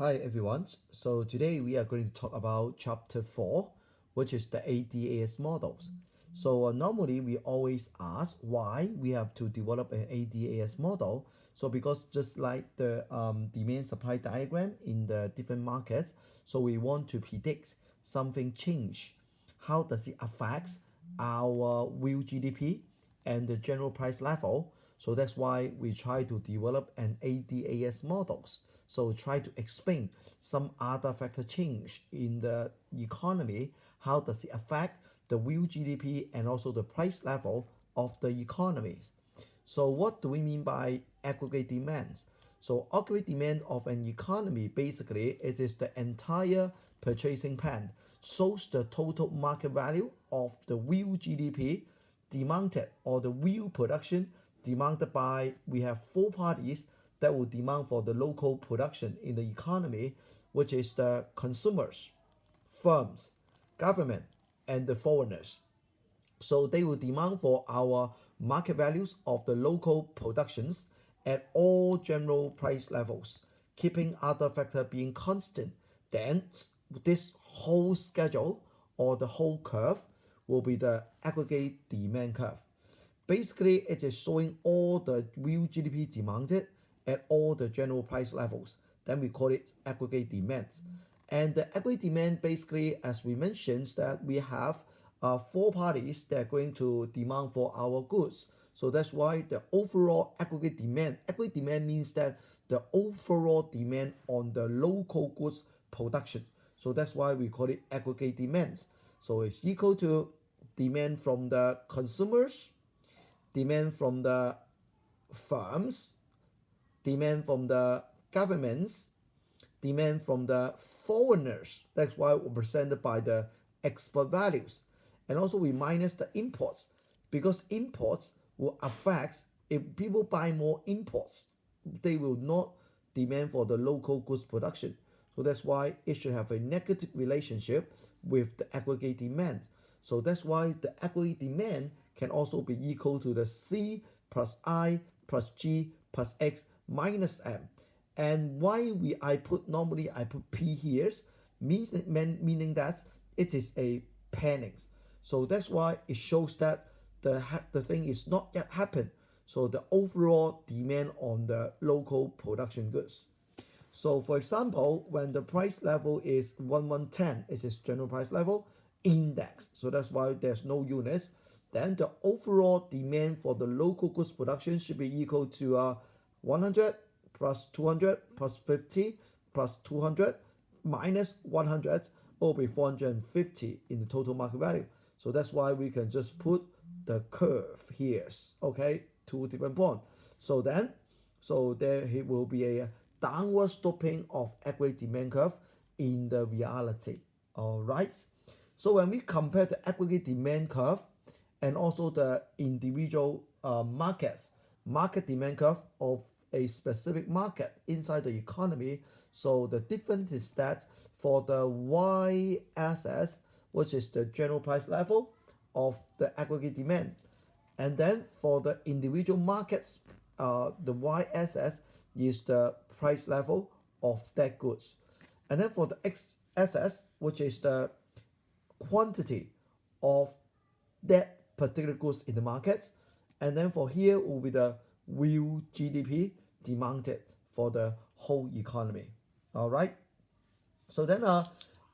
Hi everyone. So today we are going to talk about chapter 4, which is the ADAS models. So normally we always ask why we have to develop an ADAS model. So because just like the demand supply diagram in the different markets, so we want to predict something change. How does it affect our real GDP and the general price level? So that's why we try to develop an ADAS models. So try to explain some other factor change in the economy. How does it affect the real GDP and also the price level of the economies? So what do we mean by aggregate demands? So aggregate demand of an economy basically it is the entire purchasing plan, shows the total market value of the real GDP demanded or the real production demanded by, we have four parties that will demand for the local production in the economy, which is the consumers, firms, government, and the foreigners. So they will demand for our market values of the local productions at all general price levels, keeping other factor being constant. Then this whole schedule or the whole curve will be the aggregate demand curve. Basically, it is showing all the real GDP demanded at all the general price levels. Then we call it aggregate demand. And the aggregate demand basically, as we mentioned, that we have four parties that are going to demand for our goods. So that's why the overall aggregate demand means that the overall demand on the local goods production. So that's why we call it aggregate demand. So it's equal to demand from the consumers, demand from the firms, demand from the governments, demand from the foreigners. That's why we're presented by the export values. And also we minus the imports, because imports will affect, if people buy more imports, they will not demand for the local goods production. So that's why it should have a negative relationship with the aggregate demand. So that's why the aggregate demand can also be equal to the C plus I plus G plus X minus M. And why I put P here, meaning that it is a planning. So that's why it shows that the thing is not yet happened. So the overall demand on the local production goods. So for example, when the price level is 1110, it is general price level index. So that's why there's no units. Then the overall demand for the local goods production should be equal to 100 plus 200 plus 50 plus 200 minus 100 will be 450 in the total market value. So that's why we can just put the curve here. Okay, two different points. So then, so there will be a downward sloping of aggregate demand curve in the reality. All right. So when we compare the aggregate demand curve and also the individual market demand curve of a specific market inside the economy, so the difference is that for the y-axis, which is the general price level of the aggregate demand, and then for the individual markets, the y-axis is the price level of that goods, and then for the x-axis, which is the quantity of that particular goods in the market, and then for here will be the real GDP demanded for the whole economy. All right. So then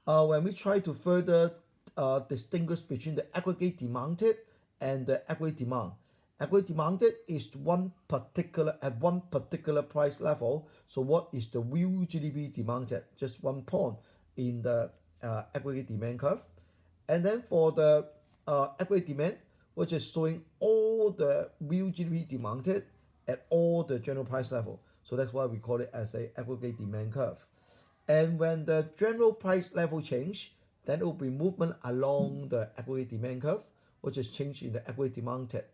when we try to further distinguish between the aggregate demanded and the aggregate demanded is one particular price level. So what is the real GDP demanded? Just one point in the aggregate demand curve. And then for the aggregate demand, which is showing all the real GDP demanded at all the general price level. So that's why we call it as a aggregate demand curve. And when the general price level change, then it will be movement along the aggregate demand curve, which is change in the aggregate demanded.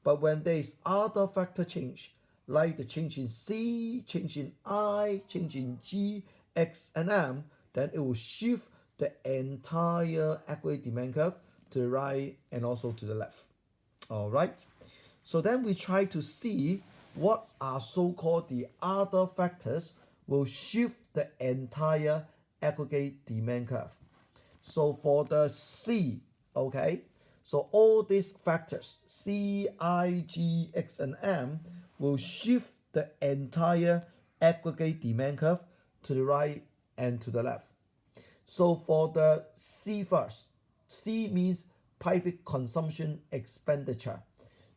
But when there is other factor change, like the change in C, change in I, change in G, X, and M, then it will shift the entire aggregate demand curve to the right and also to the left. All right. So then we try to see what are so-called the other factors will shift the entire aggregate demand curve. So for the C, okay, so all these factors, C, I, G, X, and M, will shift the entire aggregate demand curve to the right and to the left. So for the C first, C means private consumption expenditure.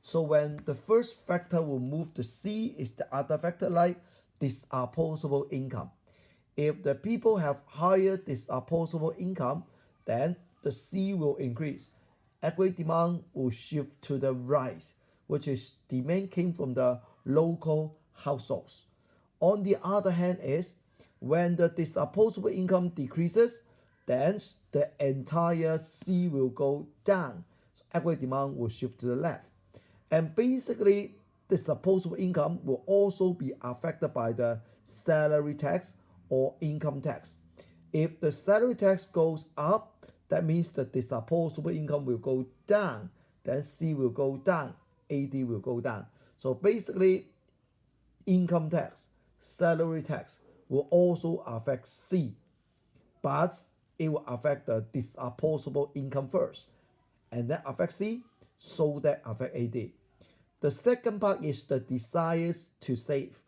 So when the first factor will move to C is the other factor like disposable income. If the people have higher disposable income, then the C will increase. Aggregate demand will shift to the right, which is demand came from the local households. On the other hand is when the disposable income decreases, then the entire C will go down. So aggregate demand will shift to the left. And basically, disposable income will also be affected by the salary tax or income tax. If the salary tax goes up, that means the disposable income will go down. Then C will go down, AD will go down. So basically, income tax, salary tax will also affect C, but it will affect the disposable income first, and then affect C, so that affect AD. The second part is the desires to save.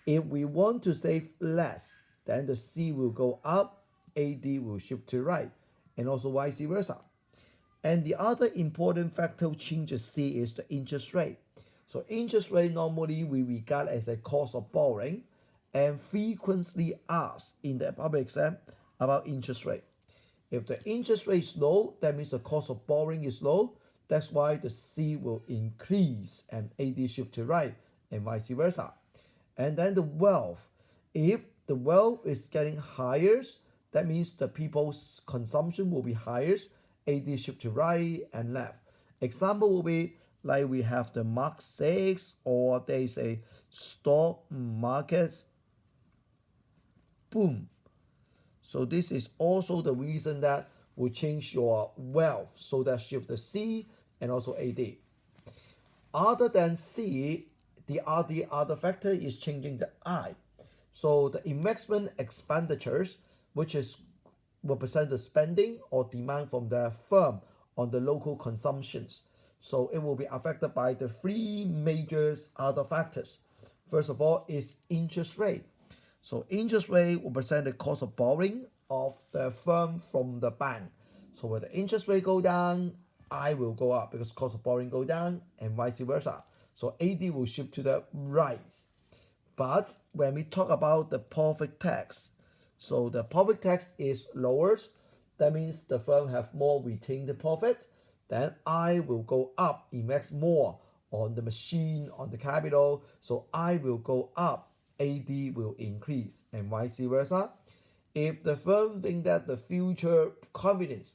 If we want to save less, then the C will go up, AD will shift to right, and also vice versa. And the other important factor changes C is the interest rate. So interest rate normally we regard as a cost of borrowing and frequently asked in the public exam about interest rate. If the interest rate is low, that means the cost of borrowing is low. That's why the C will increase and AD shift to right and vice versa. And then the wealth. If the wealth is getting higher, that means the people's consumption will be higher. AD shift to right and left. Example will be like we have the Mark 6 or there is a stock market boom. So this is also the reason that will change your wealth. So that shift the C and also AD. Other than C, the other factor is changing the I. So the investment expenditures, which is represent the spending or demand from the firm on the local consumptions. So it will be affected by the three major other factors. First of all is interest rate. So interest rate will represent the cost of borrowing of the firm from the bank. So when the interest rate go down, I will go up because cost of borrowing go down and vice versa. So AD will shift to the right. But when we talk about the profit tax, so the profit tax is lower. That means the firm have more retained profit. Then I will go up, invest more on the machine, on the capital. So I will go up, AD will increase and vice versa. If the firm think that the future confidence,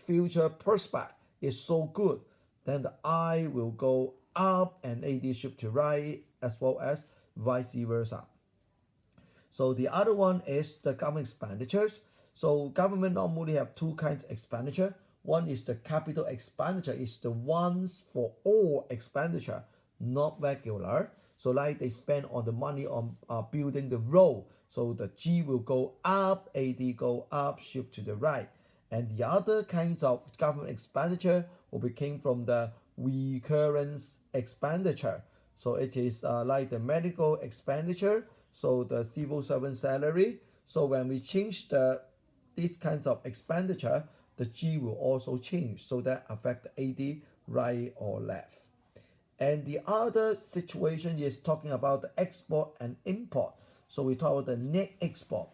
future prospect is so good, then the I will go up and AD shift to right as well as vice versa. So the other one is the government expenditures. So government normally have two kinds of expenditure. One is the capital expenditure, is the ones for all expenditure, not regular. So like they spend on the money on building the road. So the G will go up, AD go up, shift to the right. And the other kinds of government expenditure will be came from the recurrence expenditure. So it is like the medical expenditure, so the civil servant salary. So when we change these kinds of expenditure, the G will also change, so that affect the AD right or left. And the other situation is talking about the export and import. So we talk about the net export.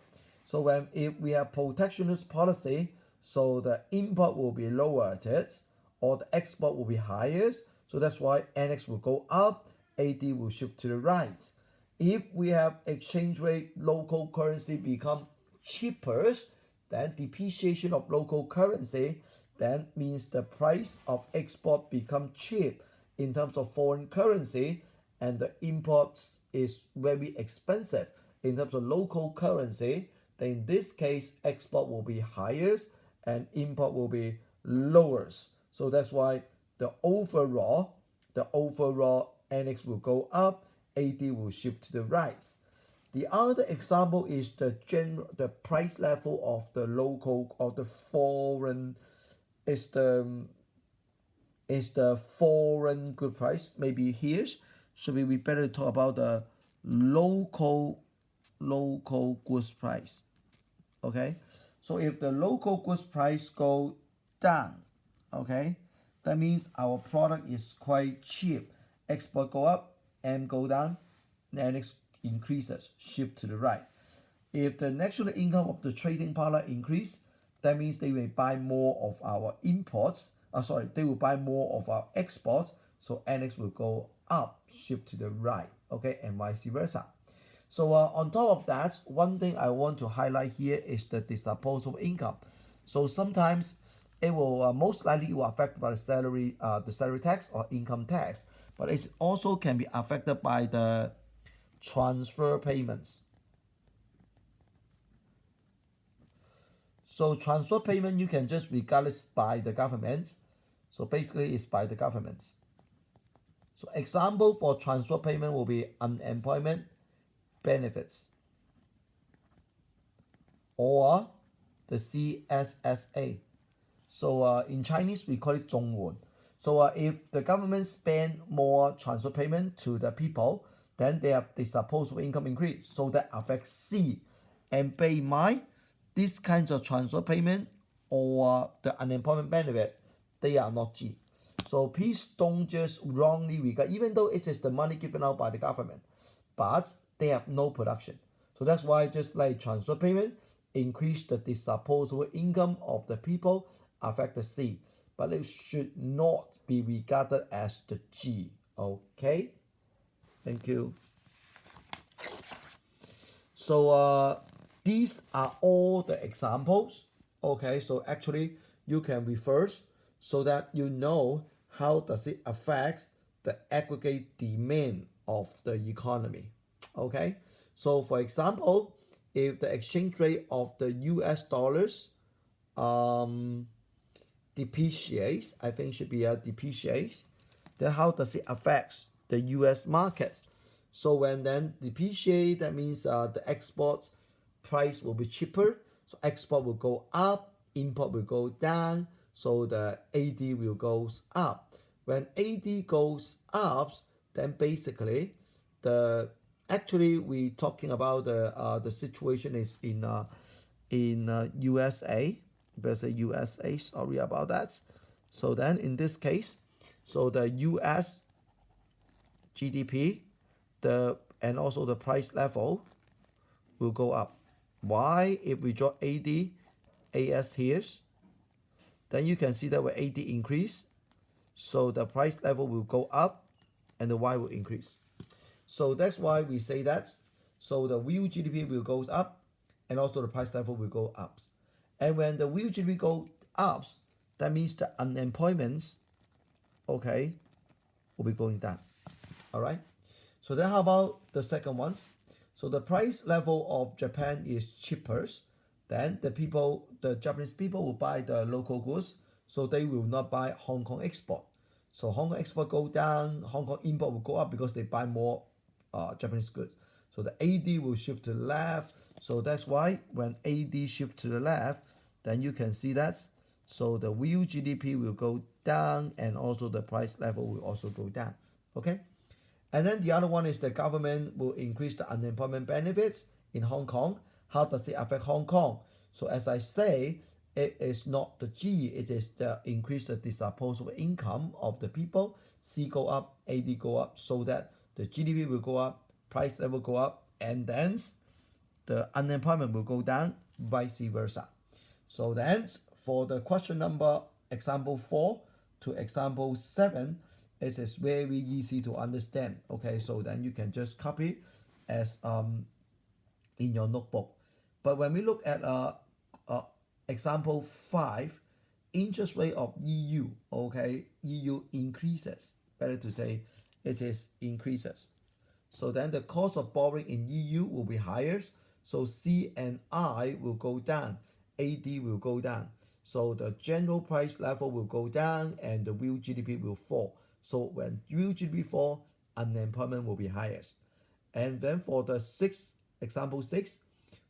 So if we have protectionist policy, so the import will be lowered or the export will be higher. So that's why NX will go up, AD will shift to the right. If we have exchange rate, local currency become cheaper, then depreciation of local currency, then means the price of export become cheap in terms of foreign currency, and the imports is very expensive in terms of local currency. Then in this case, export will be higher and import will be lower. So that's why the overall NX will go up, AD will shift to the right. The other example is the price level of the local or the foreign is the foreign good price. Maybe here should we better talk about the local goods price. Okay, so if the local goods price go down, okay, that means our product is quite cheap. Export go up and go down, then it increases, shift to the right. If the national income of the trading partner increase, that means they will buy more of our imports. They will buy more of our export. So NX will go up, shift to the right, okay, and vice versa. So on top of that, one thing I want to highlight here is the disposable income. So sometimes it will most likely will affect by the salary tax or income tax, but it also can be affected by the transfer payments. So transfer payment you can just regardless by the government. So basically it's by the government. So example for transfer payment will be unemployment benefits or the CSSA. So in Chinese we call it 中文. So if the government spend more transfer payment to the people, then they have the disposable income increase. So that affects C. And bear in mind, these kinds of transfer payment or the unemployment benefit, they are not G. So please don't just wrongly regard, even though it is the money given out by the government, but they have no production. So that's why just like transfer payment, increase the disposable income of the people, affect the C. But it should not be regarded as the G. Okay? Thank you. So these are all the examples. Okay, so actually you can reverse so that you know how does it affect the aggregate demand of the economy. Okay, so for example, if the exchange rate of the US dollars depreciates, I think should be depreciates, then how does it affect the US market? So when then depreciate, that means the export price will be cheaper. So export will go up, import will go down. So the AD will goes up. When AD goes up, then basically actually we talking about the situation is in USA. There's a USA. Sorry about that. So then in this case, so the US GDP and also the price level will go up. Why? If we draw AD, AS here, then you can see that when AD increase, so the price level will go up and the Y will increase. So that's why we say that. So the real GDP will go up and also the price level will go up. And when the real GDP go up, that means the unemployment, okay, will be going down. All right. So then how about the second ones? So the price level of Japan is cheaper. Then the Japanese people will buy the local goods. So they will not buy Hong Kong export. So Hong Kong export go down, Hong Kong import will go up because they buy more Japanese goods. So the AD will shift to the left. So that's why when AD shift to the left, then you can see that. So the real GDP will go down and also the price level will also go down. Okay. And then the other one is the government will increase the unemployment benefits in Hong Kong. How does it affect Hong Kong? So as I say, it is not the G, it is the increase the disposable income of the people. C go up, AD go up, so that the GDP will go up, price level go up, and then the unemployment will go down, vice versa. So then for the question number example 4 to example 7, it is very easy to understand. Okay, so then you can just copy as in your notebook. But when we look at example 5, interest rate of EU, okay, EU increases. Better to say it is increases. So then the cost of borrowing in EU will be higher. So C and I will go down, AD will go down. So the general price level will go down and the real GDP will fall. So when real GDP fall, unemployment will be highest. And then for the 6 example 6,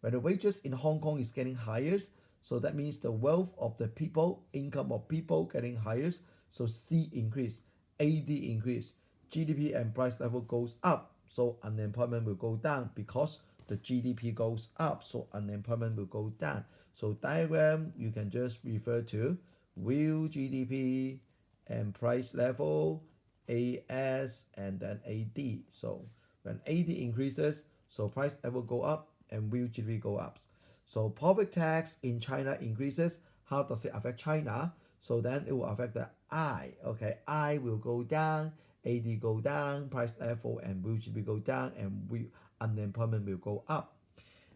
when the wages in Hong Kong is getting higher, so that means the wealth of the people, income of people getting higher, so C increase, AD increase, GDP and price level goes up, so unemployment will go down because the GDP goes up, so unemployment will go down. So diagram you can just refer to real GDP and price level, AS and then AD. So when AD increases, so price level go up and real GDP go up. So profit tax in China increases. How does it affect China? So then it will affect the I. Okay, I will go down, AD go down, price level and real GDP go down, and unemployment will go up.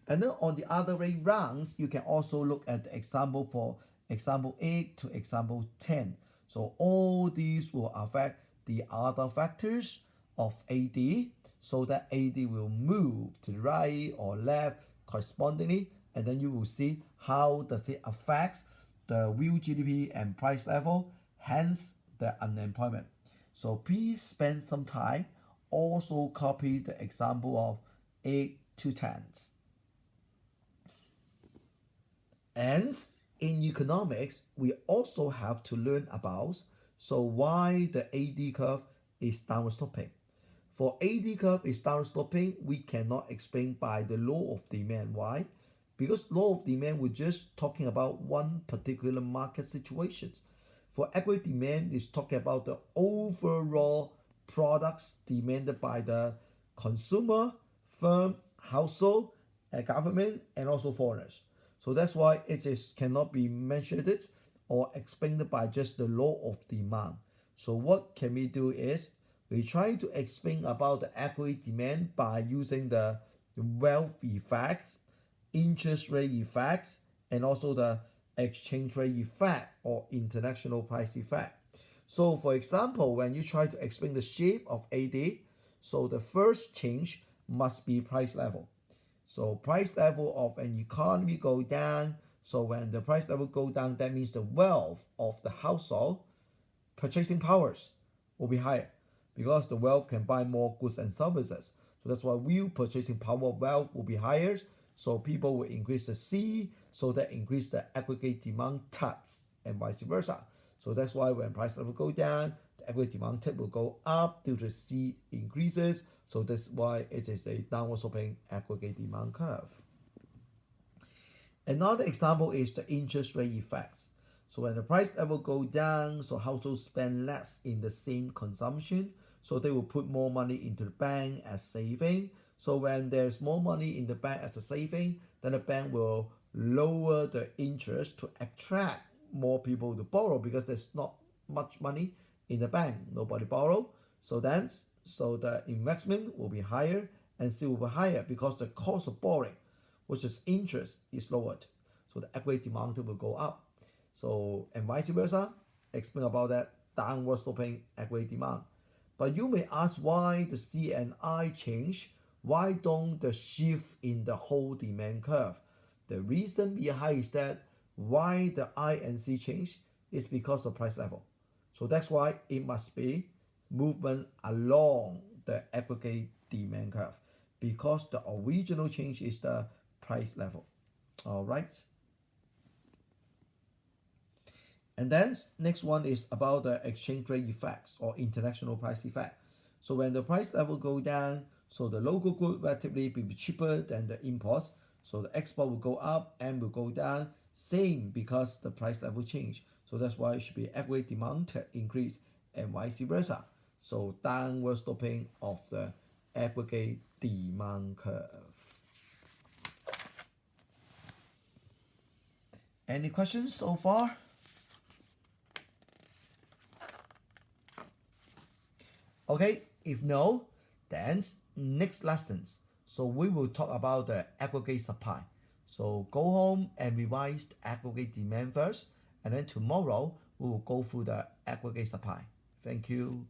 And then on the other way rounds, you can also look at the example for example 8 to example 10. So all these will affect the other factors of AD, so that AD will move to the right or left correspondingly, and then you will see how does it affect the real GDP and price level, hence the unemployment. So please spend some time, also copy the example of 8 to 10. And in economics, we also have to learn about why the AD curve is downward sloping. For AD curve is downward sloping, we cannot explain by the law of demand. Why? Because law of demand, we're just talking about one particular market situation. For equity demand, is talking about the overall products demanded by the consumer, firm, household, government, and also foreigners. So that's why cannot be measured or explained by just the law of demand. So what can we do is we try to explain about the equity demand by using the wealth effects, interest rate effects, and also the exchange rate effect or international price effect. So for example, when you try to explain the shape of AD, so the first change must be price level. So price level of an economy go down. So when the price level go down, that means the wealth of the household purchasing powers will be higher because the wealth can buy more goods and services. So that's why real purchasing power of wealth will be higher. So people will increase the C, so that increase the aggregate demand TATs and vice versa. So that's why when price level go down, the aggregate demand TAT will go up due to C increases. So that's why it is a downward sloping aggregate demand curve. Another example is the interest rate effects. So when the price level go down, so households spend less in the same consumption, so they will put more money into the bank as saving. So when there's more money in the bank as a saving, then the bank will lower the interest to attract more people to borrow because there's not much money in the bank, nobody borrow. So the investment will be higher and still will be higher because the cost of borrowing, which is interest, is lowered. So the aggregate demand will go up. So and vice versa, explain about that downward sloping aggregate demand. But you may ask why the C and I change. Why don't the shift in the whole demand curve? The reason behind is that why the I and C change is because of price level. So that's why it must be movement along the aggregate demand curve because the original change is the price level. All right. And then next one is about the exchange rate effects or international price effect. So when the price level go down, so the local good relatively will be cheaper than the import. So the export will go up and will go down. Same because the price level change. So that's why it should be aggregate demand increase and vice versa. So downward sloping of the aggregate demand curve. Any questions so far? Okay, if no, then next lessons. So we will talk about the aggregate supply. So go home and revise the aggregate demand first, and then tomorrow we will go through the aggregate supply. Thank you.